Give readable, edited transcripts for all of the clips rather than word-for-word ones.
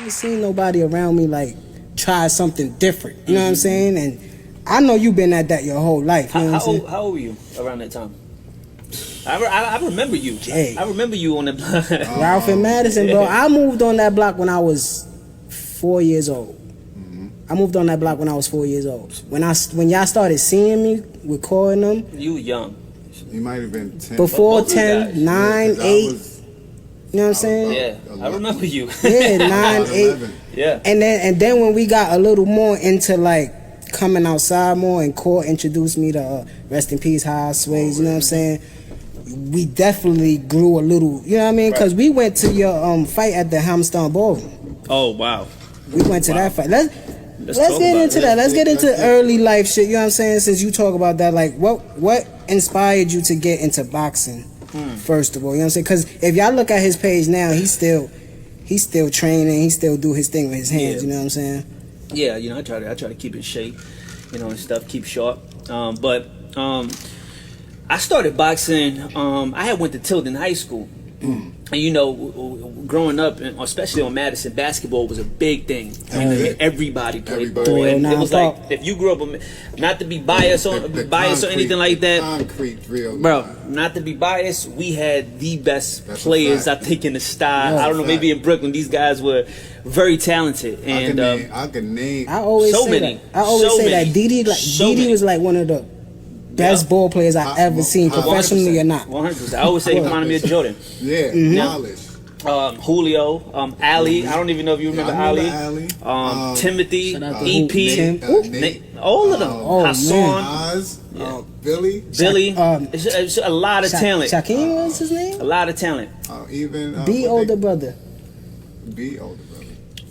never seen nobody around me like try something different. You know what I'm saying? And I know you've been at that your whole life. You know what I'm saying? How old were you around that time? I remember you. Jay. I remember you on the block. Ralph and Madison, bro. I moved on that block when I was 4 years old. I moved on that block when I was 4 years old. When y'all started seeing me recording them, you were young. You might have been 10. Before 10, 9, 8. You know what I'm saying? Yeah, I remember you. Yeah, 9, 8. Yeah. And then when we got a little more into like coming outside more, and Court introduced me to Rest in Peace High Sways, you know what I'm saying? We definitely grew a little, you know what I mean? Because we went to your fight at the Hamstown Ballroom. Oh, wow. We went to that fight. Let's get into that. Let's get into early life shit, you know what I'm saying? Since you talk about that, like what inspired you to get into boxing, first of all, you know what I'm saying? Because if y'all look at his page now, he's still training, he still do his thing with his hands, you know what I'm saying? Yeah, you know, I try to keep in shape, you know, and stuff, keep sharp. I started boxing. I had went to Tilden High School, and you know, growing up, especially on Madison, basketball was a big thing. Everybody played ball, and it was like if you grew up, not to be biased or anything like that, bro. Not to be biased, we had the best players, I think, in the style. I don't know, maybe in Brooklyn, these guys were very talented, and I can name. I always say that Didi was like one of the best ball players I ever seen, professionally or not. 100%. I always say he reminded me of Jordan. Yeah, knowledge. Julio, Ali. I don't even know if you remember Ali. Timothy, EP, all of them. Hassan, Oz, Billy. It's a lot of talent. Shaquem was his name. A lot of talent. Even B older brother.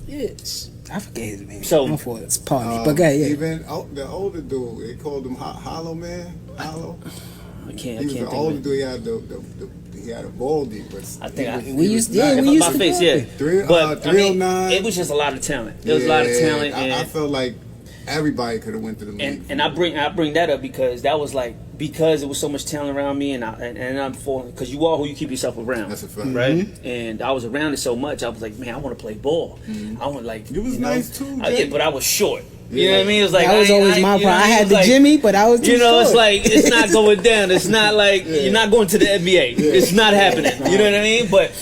Yes. I forget his name. So it's Party, but yeah. Even the older dude, they called him Hollow Man. Hollow. I can't. He was the older dude. He had a baldy, but I think we used to face, yeah. But 309. It was just a lot of talent. There was a lot of talent, and I felt like everybody could have went to the league. And I bring that up because that was like, because there was so much talent around me, and I'm for, because you are who you keep yourself around. That's a fact, right? And I was around it so much, I was like, man, I want to play ball. I want like. You was nice too. Yeah, but I was short. You know what I mean? It was like that was always my problem. I had the Jimmy, but I was too short. It's like it's not going down. It's not like you're not going to the NBA. It's not happening. You know what I mean? But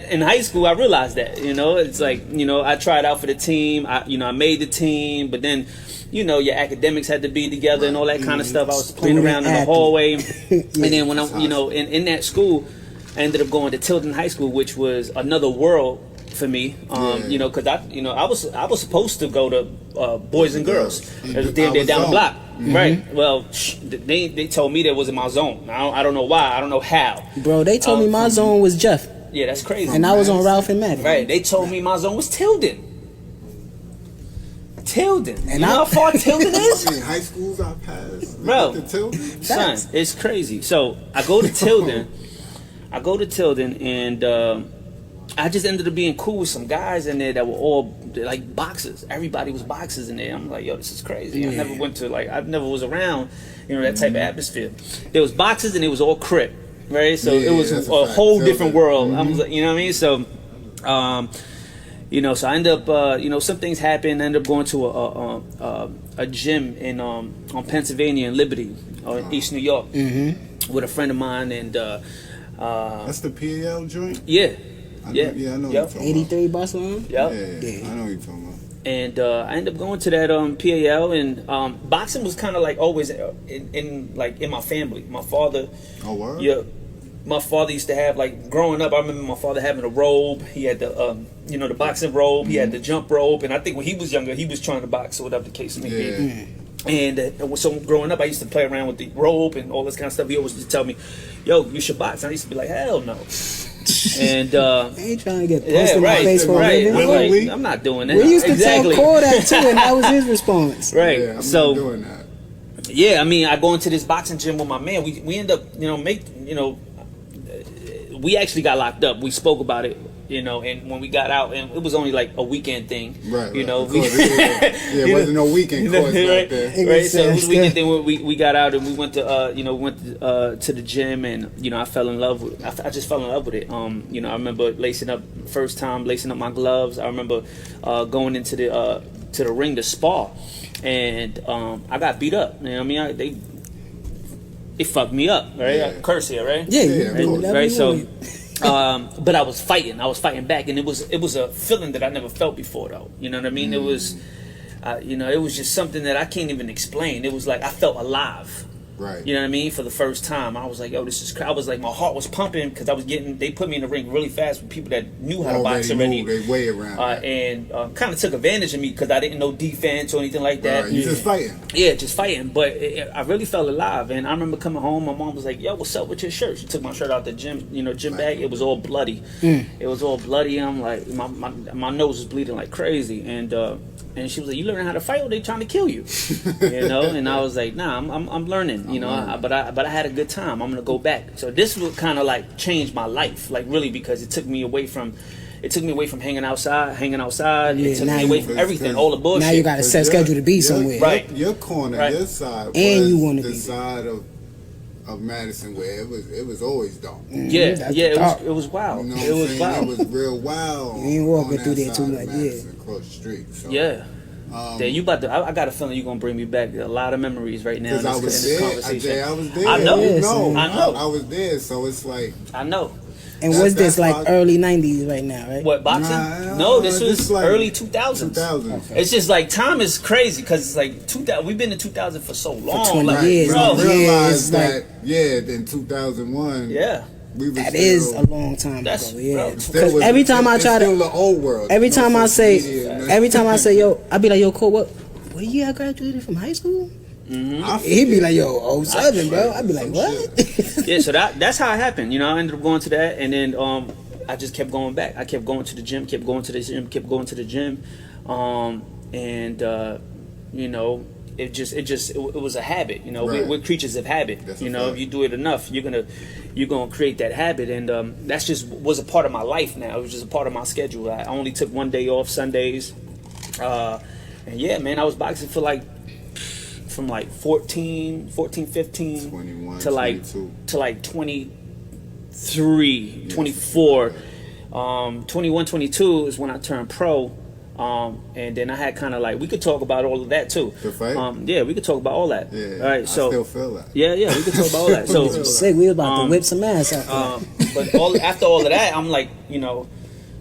in high school, I realized that. You know, it's like, you know, I tried out for the team. I made the team, but then, you know, your academics had to be together and all that kind of stuff. I was playing around in the hallway, and then when I, you know, in that school, I ended up going to Tilden High School, which was another world for me. You know, because I was supposed to go to Boys and Girls. It was damn near down the block. Right. Well, they told me that wasn't my zone. I don't know why. I don't know how. Bro, they told me my zone was Jeff. Yeah, that's crazy. And I was on Ralph and Maddie. Right. They told me my zone was Tilden. And you know how far Tilden is? High schools I passed. Bro, Tilden? Son, it's crazy. So I go to Tilden. And I just ended up being cool with some guys in there that were all like boxers. Everybody was boxers in there. I'm like, yo, this is crazy. I never was around, you know, that type of atmosphere. There was boxers and it was all Crip, right? So it was a whole different world. I was like, you know what I mean? So, you know, so I ended up, you know, some things happened. I ended up going to a gym in on Pennsylvania in Liberty, East New York, with a friend of mine, and that's the PAL joint. Yeah. I know what you're talking about. 83 Barcelona? Yep. Yeah, I know what you're talking about. And I ended up going to that PAL, and boxing was kind of like always in my family. My father, my father used to have, like, growing up, I remember my father having a robe. He had the you know, the boxing robe. He had the jump rope, and I think when he was younger, he was trying to box or whatever the case may be. And so growing up, I used to play around with the rope and all this kind of stuff. He always used to tell me, yo, you should box. And I used to be like, hell no. And I ain't trying to get punched in my face for a living. I'm not doing that. We used to tell Cole that too, and that was his response. Right. Yeah, I'm so not doing that. Yeah, I mean, I go into this boxing gym with my man. We end up, you know, we actually got locked up. We spoke about it you know, and when we got out, and it was only like a weekend thing, Right. you know. It wasn't no weekend course right, back there. right. So it was a weekend thing where we got out and we went to, you know, to the gym, and you know, I fell in love with. I just fell in love with it. You know, I remember lacing up my gloves. I remember going into the ring to spar, and I got beat up. You know what I mean? They fucked me up, right? Yeah. I curse here, right? Yeah, Right. So, but I was fighting back, and it was a feeling that I never felt before, though. You know what I mean? It was, you know, it was just something that I can't even explain. It was like I felt alive. Right. You know what I mean? For the first time, I was like, "Yo, this is." I was like, my heart was pumping because I was getting. They put me in the ring really fast with people that knew how to box already. They way around. And kind of took advantage of me because I didn't know defense or anything like that. Right. You just fighting. Yeah, just fighting. But I really felt alive. And I remember coming home. My mom was like, "Yo, what's up with your shirt?" She took my shirt out the gym, gym bag. It was all bloody. It was all bloody. I'm like, my nose was bleeding like crazy. And she was like, "You learning how to fight, or they trying to kill you?" You know, and I was like, "Nah, I'm learning." You know, but I had a good time. I'm gonna go back. So this would kind of like change my life, like really, because it took me away from hanging outside. Yeah, it took me away from everything, all the bullshit. Now you got a set schedule to be somewhere. Right. Your corner, Right. your side, And was you wanna the be side of Madison where it was always dark. Yeah, That's yeah, dark. it was wild. You know It was what I'm wild. saying? It was real wild. You ain't walking on through that there too side of much, Madison, across the street. So, Yeah. Yeah, you about to. I got a feeling you're gonna bring me back a lot of memories right now. Because I was in this there, conversation. I was there. I know. You know. I know. I was there, so it's like. I know. And That's- was this that's like why- early 90s right now, right? What, boxing? Nah, No, this this was like early 2000s. 2000s. It's just like time is crazy because it's like 2000. We've been in 2000 for so long. 20 like, years. bro. You realize it's that, in 2001, Yeah. we was That still, is a long time That's- ago, yeah. bro, Because was- every time I it's try still to, the old world. every No time I social say, media, man. every time I say, yo, I be like, yo, Cole, what year I graduated from high school? I He'd be forget. like, yo, 07, bro. I'd be like, Some what? Yeah, so that's how it happened. You know, I ended up going to that, and then I just kept going back. I kept going to the gym, kept going to the gym, you know, it was a habit. You know, Right. we're creatures of habit. That's a You know, fact. if you do it enough, you're gonna create that habit, and that's just was a part of my life now. It was just a part of my schedule. I only took one day off, Sundays, and yeah, man, I was boxing for like. From like 14, 15 21, to like 22. to like 23, 24. 21, 22 is when I turned pro. And then I had kind of like, we could talk about all of that too. The fight? Yeah, we could talk about all that. Yeah, All right, so I still feel that. yeah, we could talk about all that. So Sick, we was about to whip some ass after that. but after all of that, I'm like, you know,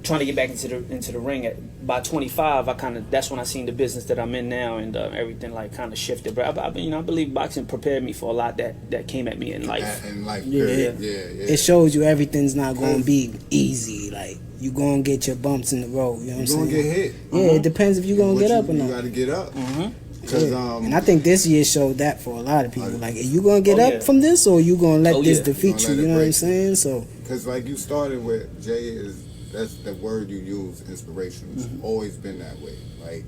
trying to get back into the ring. By 25, that's when I seen the business that I'm in now, and everything like kind of shifted. But I believe boxing prepared me for a lot that came at me in life. And like, Yeah. yeah. It shows you everything's not going to be easy. Like, you going to get your bumps in the road. You know what I'm You're saying? gonna get hit. Yeah, it depends if you're going to get up or You not. gotta get up. Cause, Yeah. And I think this year showed that for a lot of people. Like, are you going to get Oh, up yeah. from this, or are you going to let Oh, this yeah. defeat Gonna you? let You it know what I'm break saying? So, Because like you started with, Jay that's the word you use, inspiration. It's always been that way. Like,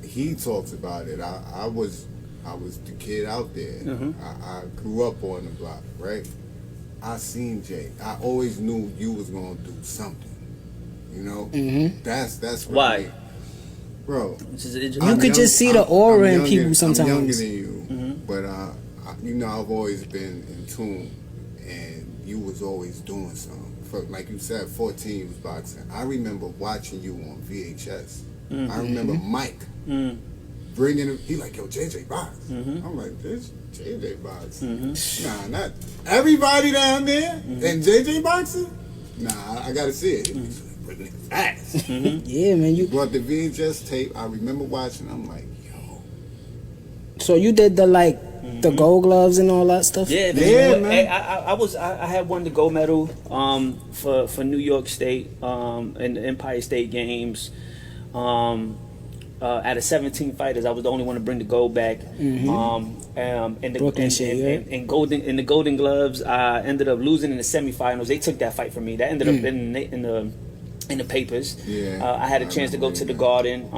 he talks about it. I was the kid out there. I grew up on the block, right? I seen Jay. I always knew you was gonna do something. You know? That's Why? really, bro. You could just see the aura in people sometimes. I'm younger than you, but I've always been in tune, and you was always doing something. Like you said, 14 you was boxing. I remember watching you on VHS. I remember Mike bringing him. He like, yo, JJ box. I'm like, this JJ box. Nah, not everybody down there and JJ boxing. Nah, I gotta see it. Ass. yeah, man. You Brought the VHS tape. I remember watching. I'm like, yo. So you did the the gold gloves and all that stuff? Yeah, Yeah, man. man. I had won the gold medal for New York State in the Empire State Games. Out of 17 fighters, I was the only one to bring the gold back. And the Brooklyn shit, yeah. and the Golden Gloves, I ended up losing in the semifinals. They took that fight from me. That ended up in in the papers. Yeah, I had a chance to go to the Garden.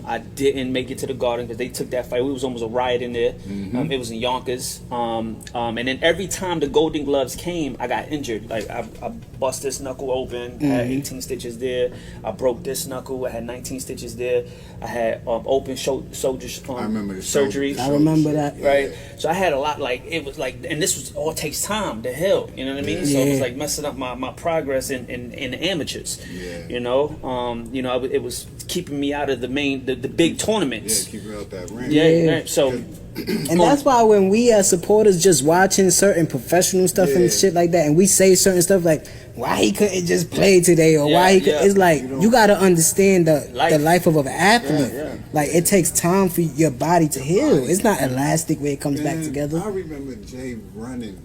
I didn't make it to the Garden because they took that fight. It was almost a riot in there. It was in Yonkers. And then every time the Golden Gloves came, I got injured. Like I bust this knuckle open. I had 18 stitches there. I broke this knuckle. I had 19 stitches there. I had open shoulder I remember the surgery. I remember that. Right. So I had a lot. Like it was like, and this was all takes time to heal. You know what I mean? So it was like messing up my progress in the amateurs. Yeah. You know, it was keeping me out of the big tournaments. Yeah, keep it out that ring. Yeah. Right. So, and that's why when we as supporters just watching certain professional stuff and shit like that, and we say certain stuff like, why he couldn't just play today, or why he could, it's like, you gotta understand the life of an athlete. Like, it takes time for your body to heal. It's not elastic where it comes back together. I remember Jay running,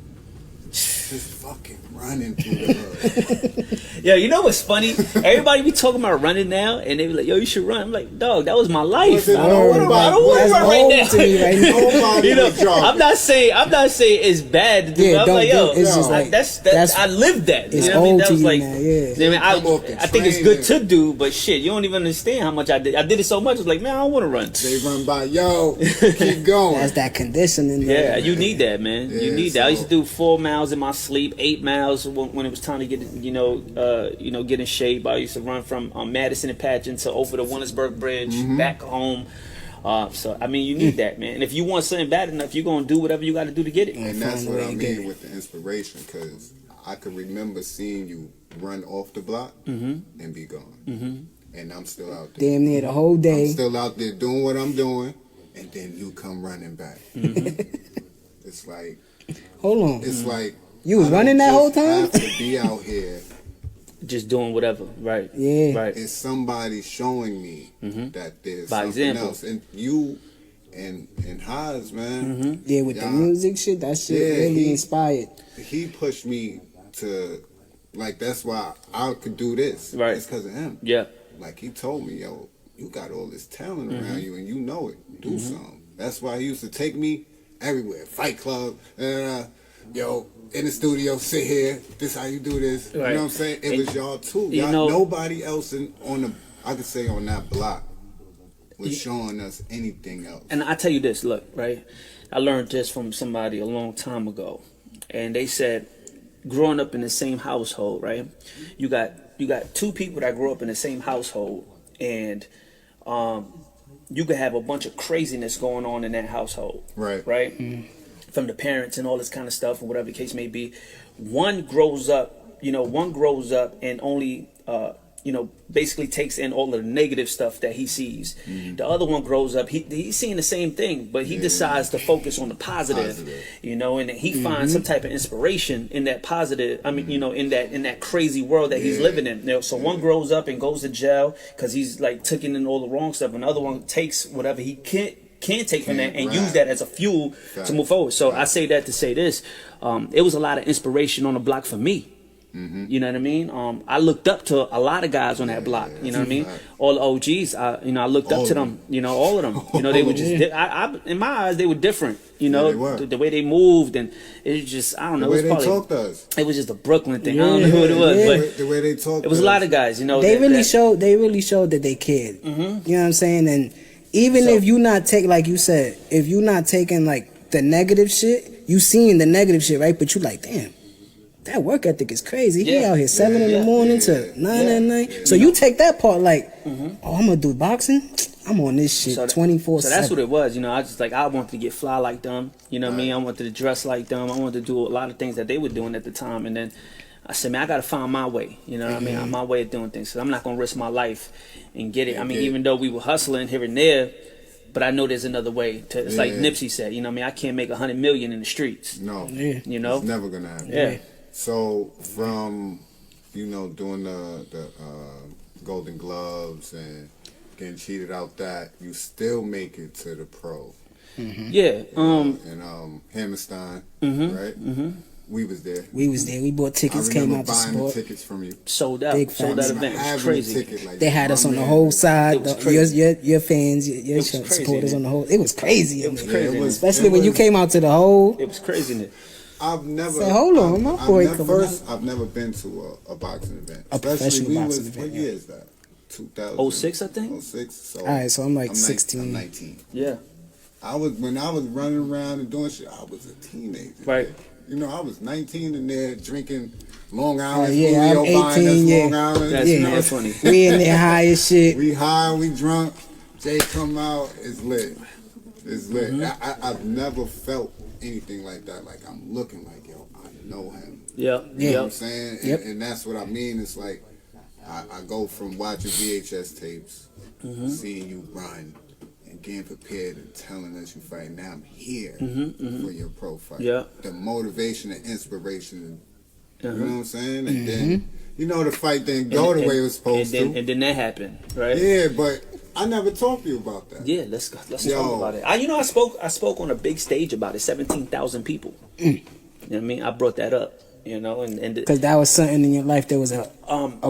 just fucking running through the hood. Yeah, you know what's funny? Everybody be talking about running now, and they be like, "Yo, you should run." I'm like, "Dog, that was my life. I don't want to run right now." To me right now. Nobody You know, was jogging. I'm not saying it's bad to do. Yeah, I'm like, yo, it's just like, that's I lived that. it's You know what I mean? old That to was you like, now, I mean, I think it's good to do, but shit, you don't even understand how much I did. I did it so much. I was like, man, I don't want to run. They run by, yo, keep going. That's that conditioning. Yeah, you need that, man. Yeah, You need that. I used to so- do 4 miles in my sleep, 8 miles when it was time to get, get in shape. I used to run from Madison and Patchen to over the Williamsburg Bridge, back home. So I mean, you need that, man. And if you want something bad enough, you're gonna do whatever you got to do to get it. And that's what I mean with the inspiration, because I can remember seeing you run off the block and be gone. And I'm still out there. Damn near the whole day. I'm still out there doing what I'm doing, and then you come running back. It's like, Hold on. it's like You was I don't running that just whole time? have to be out here. Just doing whatever, right? Yeah. Right. It's somebody showing me that there's By something example. else, and you and Haas, man. Yeah, with the Y'all- music shit, that shit Yeah, really inspired. He pushed me to, like, that's why I could do this. Right. It's because of him. Yeah. Like, he told me, yo, you got all this talent around you, and you know it. Do something. That's why he used to take me everywhere. Fight club, yo, in the studio, sit here. This how you do this. Right. You know what I'm saying? It was y'all too. You Y'all, know- nobody else I could say on that block was showing us anything else. And I tell you this, look, right? I learned this from somebody a long time ago, and they said, growing up in the same household, right? You got 2 people that grew up in the same household, and you could have a bunch of craziness going on in that household, right? From the parents and all this kind of stuff, or whatever the case may be. One grows up and only basically takes in all of the negative stuff that he sees. The other one grows up, he's seeing the same thing, but he decides to focus on the positive. And he finds some type of inspiration in that positive. I mean, in that crazy world that he's living in. So one grows up and goes to jail because he's like taking in all the wrong stuff, and the other one takes whatever he can take from that and use that as a fuel to move forward. So I say that to say this: it was a lot of inspiration on the block for me. You know what I mean? I looked up to a lot of guys on that block. You know what I mean? All the OGs. I looked up to them. All of them. They were just. In my eyes, they were different. The way they moved, and it was just. I don't know. The way it was they talked to us. It was just a Brooklyn thing. I don't know what it was, but the way they talked. it was a lot of guys. They really showed that they cared. You know what I'm saying? And even if you not take, like you said, if you not taking like the negative shit, you seeing the negative shit, right? But you like, damn, that work ethic is crazy. He out here 7 in the morning to 9 at night. So you take that part like, oh, I'm gonna do boxing. I'm on this shit 24/7. So that's what it was. I wanted to get fly like them. You know what I mean? I wanted to dress like them. I wanted to do a lot of things that they were doing at the time. And then I said, man, I gotta find my way. You know what I mean? My way of doing things. So I'm not gonna risk my life and get it. I mean, even though we were hustling here and there, but I know there's another way. It's like Nipsey said. You know what I mean? I can't make 100 million in the streets. No. It's never gonna happen. Yeah. So from doing the Golden Gloves and getting cheated out that, you still make it to the pro. Yeah. And Hammerstein, right? We was there. We bought tickets, came out to buying support. the tickets from you. Sold out. Big Sold facts. out event. It was Having crazy. a ticket like They had us on the whole side. It was crazy. Your fans, your was crazy, supporters man. on the whole. It was crazy. It was crazy. Especially when you came out to the whole. It was crazy. I've never. Say, hold on, my boy. I've never been to a boxing event. A professional boxing event. What year is that? 2006, I think. 06. So all right, so I'm like 16. I'm 19. Yeah. When I was running around and doing shit, I was a teenager. Right. You know, I was 19 in there drinking Long Island. Yeah, I'm 18. Long Island. That's funny. We in there high as shit. We high, we drunk. Jay come out, it's lit. It's lit. I've never felt anything like that. Like I'm looking like, yo, I know him. Yeah. You know what I'm saying? And that's what I mean. It's like I go from watching VHS tapes, seeing you run, and getting prepared and telling us you fight. Now I'm here for your pro fight. Yeah. The motivation and inspiration. You know what I'm saying? And then, you know, the fight didn't go the way it was supposed to. And then that happened, right? Yeah, but I never talked to you about that. Yeah, let's talk about it. I spoke on a big stage about it, 17,000 people. You know what I mean? I brought that up, you know, and because that was something in your life that was a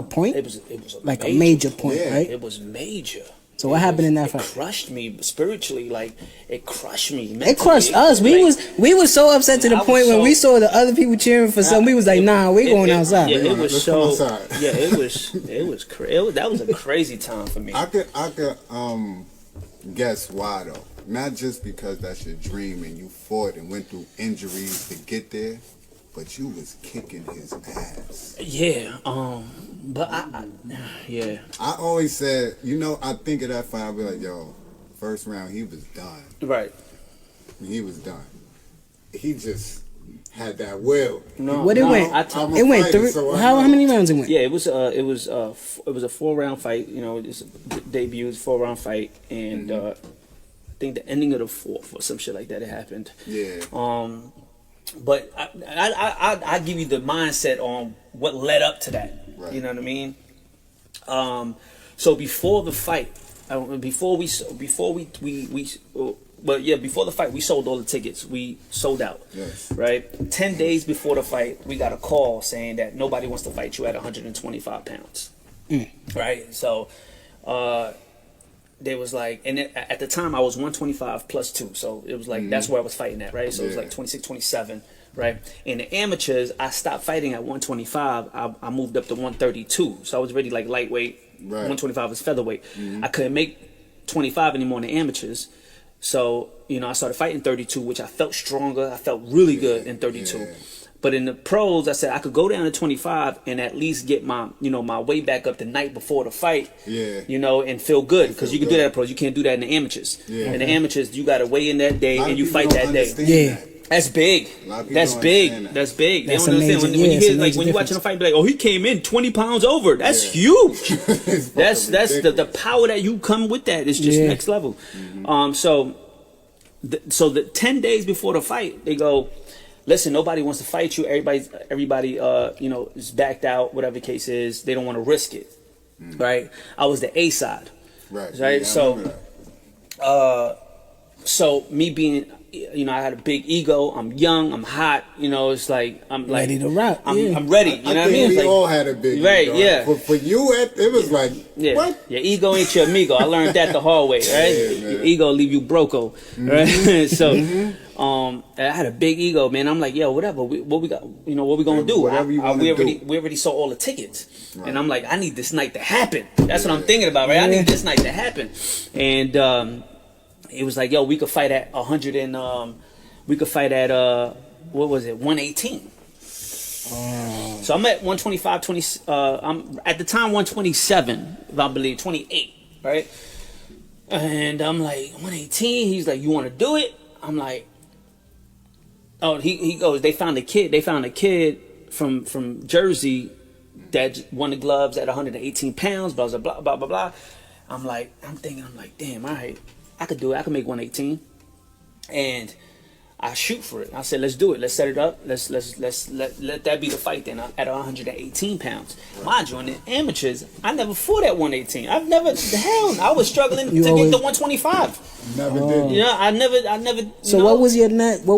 point. It was like a major point, right? It was major. So what happened in that fight? It crushed me spiritually, like it crushed me mentally. It crushed us. We was so upset to the point when we saw the other people cheering for something. We was like, nah, we going outside. Yeah, it was so. Yeah, it was crazy. That was a crazy time for me. I could guess why though. Not just because that's your dream and you fought and went through injuries to get there, but you was kicking his ass. Yeah, but yeah. I always said, you know, I think of that fight, I'll be like, yo, first round, he was done. Right. He was done. He just had that will. No, what it went? It went through. So how many rounds it went? Yeah, it was a 4-round fight. You know, it's debut, 4-round fight, and I think the ending of the fourth or some shit like that. It happened. Yeah. But I give you the mindset on what led up to that. Right. You know what I mean? So before the fight, before the fight, we sold all the tickets. We sold out. Yes. Right? 10 days before the fight, we got a call saying that nobody wants to fight you at 125 pounds. Right? So, they was like, and at the time I was 125 plus 2, so it was like that's where I was fighting at, right? So it was like 26, 27, right? In the amateurs, I stopped fighting at 125. I moved up to 132, so I was already like lightweight. Right. 125 was featherweight. I couldn't make 25 anymore in the amateurs, so you know I started fighting 32, which I felt stronger. I felt really good in 32. Yeah. But in the pros, I said I could go down to 25 and at least get my weight back up the night before the fight. Yeah. You know, and feel good because you can do that in pros. You can't do that in the amateurs. Yeah. In the amateurs, you got to weigh in that day and you fight that day. Yeah. That's big. That's big. That's big. They don't understand when you hear like when you're watching a fight, be like, oh, he came in 20 pounds over. That's huge. that's the power that you come with. That is just next level. So the 10 days before the fight, they go, listen, nobody wants to fight you. Everybody, you know, is backed out. Whatever the case is, they don't want to risk it, right? I was the A side, right? Yeah, so me being, you know, I had a big ego. I'm young. I'm hot. You know, it's like I'm like ready to rock. I'm ready. You know what I mean? We all had a big ego. Right? Yeah. For you, it was like what? Your ego ain't your amigo. I learned that the hard way, right? Your ego leave you broco, right? So. I had a big ego, man. I'm like, yo, whatever. What we got? You know, what we gonna do? We already sold all the tickets, and I'm like, I need this night to happen. That's what I'm thinking about, right? I need this night to happen, and it was like, yo, we could fight at 100 and we could fight at what was it, 118. So I'm at 125, 20. I'm at the time 127, if I believe 28, right? And I'm like 118. He's like, you want to do it? I'm like. Oh, he goes, they found a kid from Jersey that won the gloves at 118 pounds, blah, blah, blah, blah, blah, blah. I'm thinking, damn, all right, I could do it. I could make 118. And I shoot for it. I said, let's do it. Let's set it up. Let's let that be the fight then at 118 pounds. Mind you, in the amateurs, I never fought at 118. I was struggling to get the 125. Never did. Yeah, I never. So what was your net? What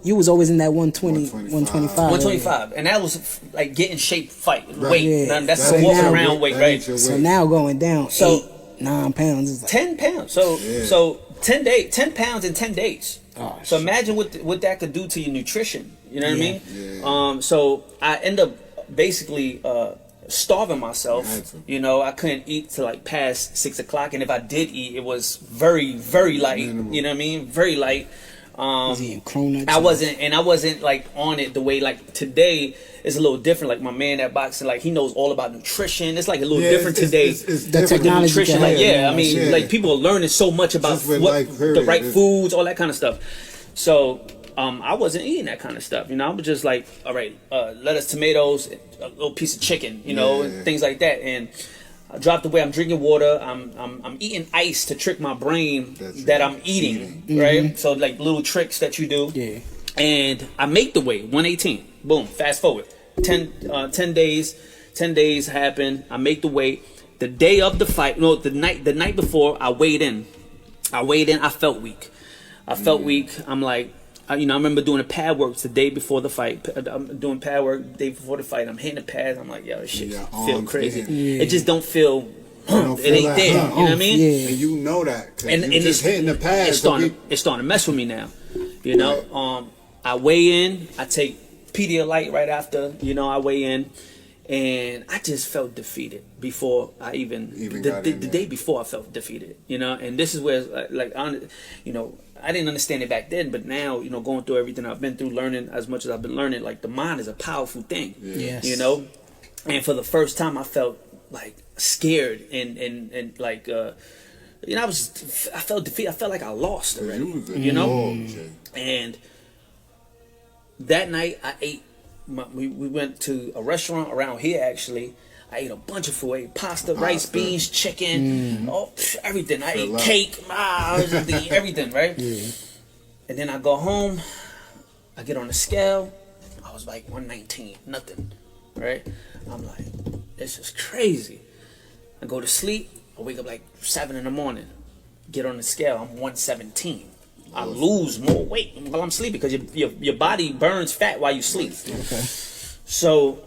you was always in that 120, 125. 125, and that was like getting shape fight weight. Yeah. That's a walking around weight, right? So now going down 8-9 pounds is like 10 pounds. So 10 pounds in 10 days. Oh, so imagine what that could do to your nutrition. You know what I mean? Yeah. So I end up basically starving myself. You know, I couldn't eat till like past 6 o'clock, and if I did eat, it was very, very light. Minimal. You know what I mean? Very light. Was eating cronuts? I wasn't like on it the way like today is a little different. Like my man that boxing, like he knows all about nutrition. It's like a little different today. It's The different. technology Nutrition, can like help. I mean, like people are learning so much about Just with what life, the period. right foods, all that kind of stuff. So I wasn't eating that kind of stuff. You know, I was just like, all right, lettuce, tomatoes, a little piece of chicken, you know, and things like that. And I dropped away. I'm drinking water. I'm eating ice to trick my brain that I'm eating, right? So like little tricks that you do. Yeah. And I make the weight 118. Boom. Fast forward 10 days. 10 days happen. I make the weight. The day of the fight, no, the night before, I weighed in. I felt weak. I'm like, I remember doing the pad works the day before the fight. I'm doing pad work the day before the fight. I'm hitting the pads. I'm like, yo, this shit feel crazy. Yeah. It just don't feel. It ain't there. You know what I mean? Yeah. And you know that. 'Cause And you just hitting the pads. It's starting to mess with me now. You know, I weigh in. I take Pedialyte right after. You know, I weigh in, and I just felt defeated before I even the day before I felt defeated. You know, and this is where I didn't understand it back then, but now, you know, going through everything I've been through, learning as much as I've been learning, like the mind is a powerful thing. Yes. You know, and for the first time, I felt like scared and like you know, I felt defeated. I felt like I lost already. You know, and that night I ate. We went to a restaurant around here actually. I ate a bunch of food. I ate pasta, rice, beans, chicken, everything. I ate cake. I was just eating everything, right? Yeah. And then I go home. I get on the scale. I was like 119, nothing, right? I'm like, this is crazy. I go to sleep. I wake up like 7 in the morning. Get on the scale. I'm 117. I lose more weight while I'm sleeping because your body burns fat while you sleep. Okay. So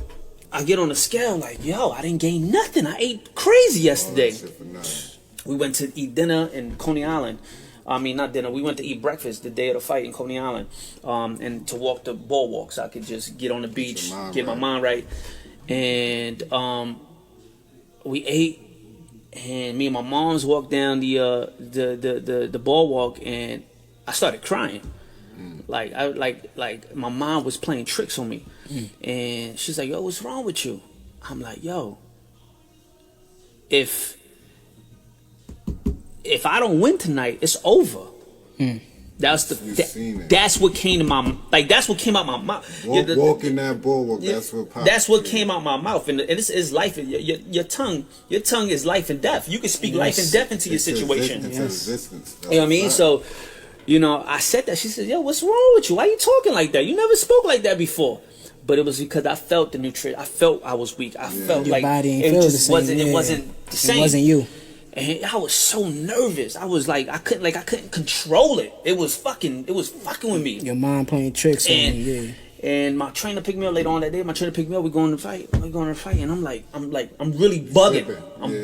I get on the scale like, yo, I didn't gain nothing. I ate crazy yesterday. We went to eat dinner in Coney Island. I mean, not dinner. We went to eat breakfast the day of the fight in Coney Island, and to walk the boardwalk so I could just get on the beach, get my mind right. And we ate, and me and my moms walked down the boardwalk, and I started crying. Like my mom was playing tricks on me. And she's like, yo, what's wrong with you? I'm like, yo, if I don't win tonight, it's over. That's what came to my that's what came out my mouth. Walking that boardwalk, that's what came out my mouth, and this is life. Your tongue is life and death. You can speak life and death into your situation. You know what I mean? So, you know, I said that. She said, yo, what's wrong with you? Why are you talking like that? You never spoke like that before. But it was because I felt the nutrition. I felt I was weak. I felt your like body it just wasn't the same. It wasn't you. And I was so nervous. I was like, I couldn't control it. It was fucking with me. Your mind playing tricks on you, yeah. And my trainer picked me up later on that day. My trainer picked me up. We're going to fight. And I'm really bugging.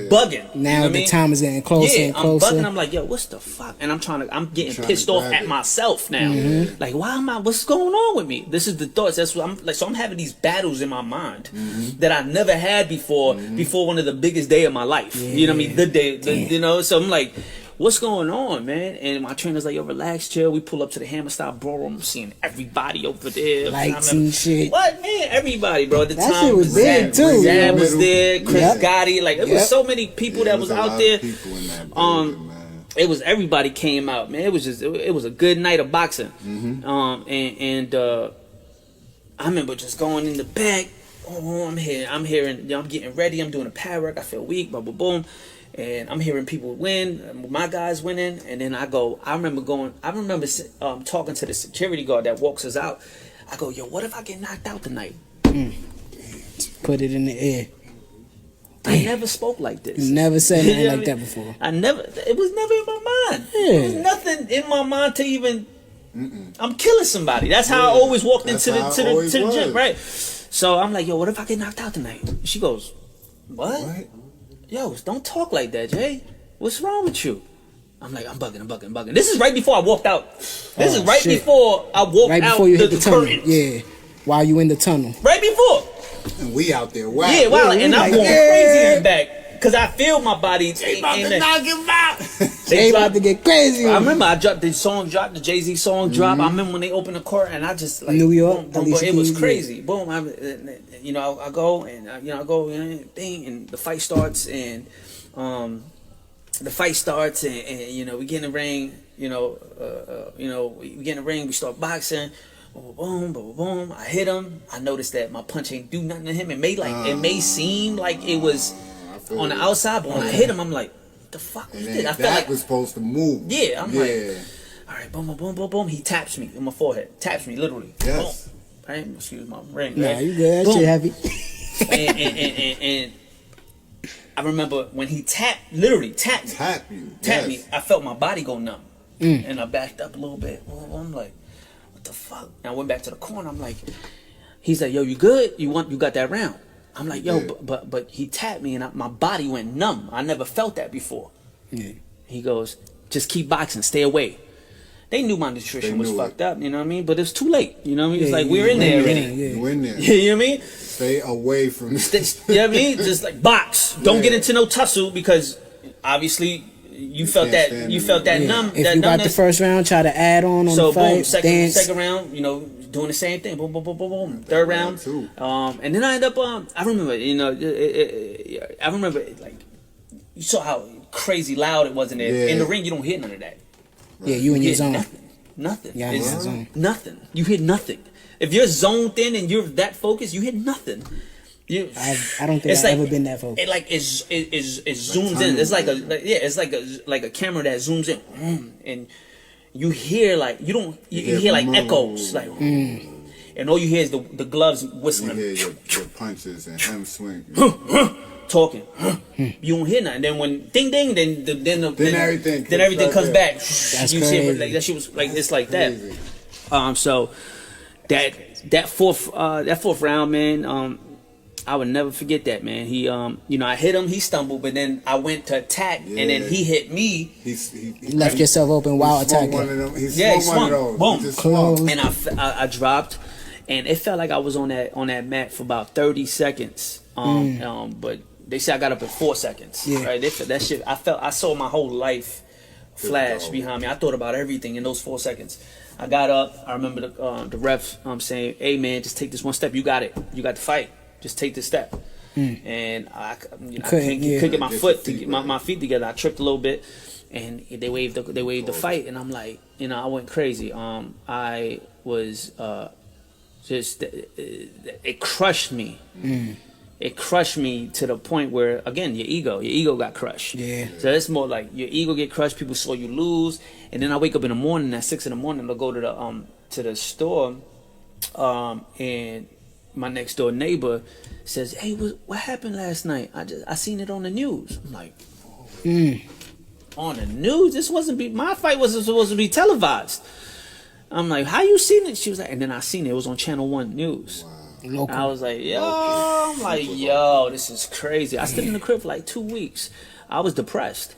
Bugging. Now you know the time is getting closer and closer. I'm bugging. I'm like, yo, what's the fuck? And I'm getting pissed off at myself now. Like, what's going on with me? This is the thoughts. That's what I'm like. So I'm having these battles in my mind that I never had before one of the biggest day of my life. Yeah. You know what I mean? The day, you know. So I'm like, what's going on, man? And my trainer's like, yo, relax, chill. We pull up to the Hammerstyle Ballroom. I'm seeing everybody over there. Lights and shit. What, man? Everybody, bro. At the that time, shit was big, too. Zab was there. Chris Gotti. Like, there was so many people that was out there. It was everybody came out, man. It was just, it was a good night of boxing. I remember just going in the back. Oh, I'm hearing, I'm getting ready. I'm doing a pad work. I feel weak. Boom, boom, boom. And I'm hearing people win, my guys winning, and then I remember talking to the security guard that walks us out. I go, yo, what if I get knocked out tonight? Put it in the air. I never spoke like this. You never said anything like that before. It was never in my mind. Yeah. There was nothing in my mind to even, I'm killing somebody. That's how I always walked into the gym, right? So I'm like, yo, what if I get knocked out tonight? She goes, what? Yo, don't talk like that, Jay. What's wrong with you? I'm like, I'm bugging. This is right before I walked out. This is right shit. before I walked Right out before you hit the the tunnel. curtain. Yeah. While you in the tunnel. Right before. And we out there. Wow. Yeah, wow. And I'm like, going yeah. crazy in the back. Because I feel my body. They about to knock him out. They about to get crazy. I remember I dropped the JayZ song drop. I remember when they opened the court and I just like New York, boom, it was crazy. Boom, I go and I go thing and the fight starts and we get in the ring. We get in the ring. We start boxing. Boom, boom, boom. I hit him. I noticed that my punch ain't do nothing to him. It may seem like it was on the outside, but when I hit him, I'm like, what the fuck was this? I felt like was supposed to move. Yeah, I'm like, all right, boom, boom, boom, boom, boom. He taps me in my forehead. Taps me literally. Yes. Boom. Right? Excuse my ring. Nah, right? you good. That shit heavy. and I remember when he literally tapped me. I felt my body go numb, and I backed up a little bit. I'm like, what the fuck? And I went back to the corner. I'm like, he's like, yo, you good? You got that round? I'm like, yo, but he tapped me and my body went numb. I never felt that before. Yeah. He goes, just keep boxing, stay away. They knew my nutrition was fucked up, you know what I mean? But it's too late, you know what I mean? It's like, we're in there already. You in there. You know what I mean? Stay away from this. You know what I mean? Just like box. Don't get into no tussle because obviously you felt that numb. If that you got the numbness. first round, try to add on So the fight. boom, second round, doing the same thing. Boom, boom, boom, boom, boom. Third round. And then I end up. I remember, I remember like you saw how crazy loud it was in there. Yeah. In the ring, you don't hear none of that. Yeah, you in your zone. Nothing. Yeah, It's in your zone. nothing. You hit nothing. If you're zoned in and you're that focused, you hit nothing. I don't think I've ever been that focused. It like it zooms in. It's like a camera that zooms in, and you hear like you hear like echoes like, and all you hear is the gloves whistling. You hear your punches and him swing. Talking, you don't hear nothing. Then when ding ding, then everything comes back. That's you crazy. see it like that. She was like it's like that. So that fourth round, man. I would never forget that, man. He, I hit him, he stumbled, but then I went to attack, and then he hit me. He left yourself open while attacking. He swung. Boom. He swung. And I dropped, and it felt like I was on that mat for about 30 seconds. But they said I got up in 4 seconds. Yeah. Right? That shit. I saw my whole life flash behind me. I thought about everything in those 4 seconds. I got up. I remember the ref saying, "Hey man, just take this one step. You got it. You got the fight. Just take this step." And I couldn't get my my feet together. I tripped a little bit, and they waved the fight, and I'm like, I went crazy. I was just it crushed me. It crushed me to the point where, again, your ego got crushed. Yeah. So it's more like your ego get crushed. People saw you lose, and then I wake up in the morning at 6 a.m. to go to the store, and my next door neighbor says, "Hey, what happened last night? I seen it on the news." I'm like, on the news? This wasn't my fight wasn't supposed to be televised. I'm like, how you seen it? She was like, and then I seen it. It was on Channel 1 News. Wow. I was like, yo, this is crazy. I stayed in the crib for like 2 weeks. I was depressed.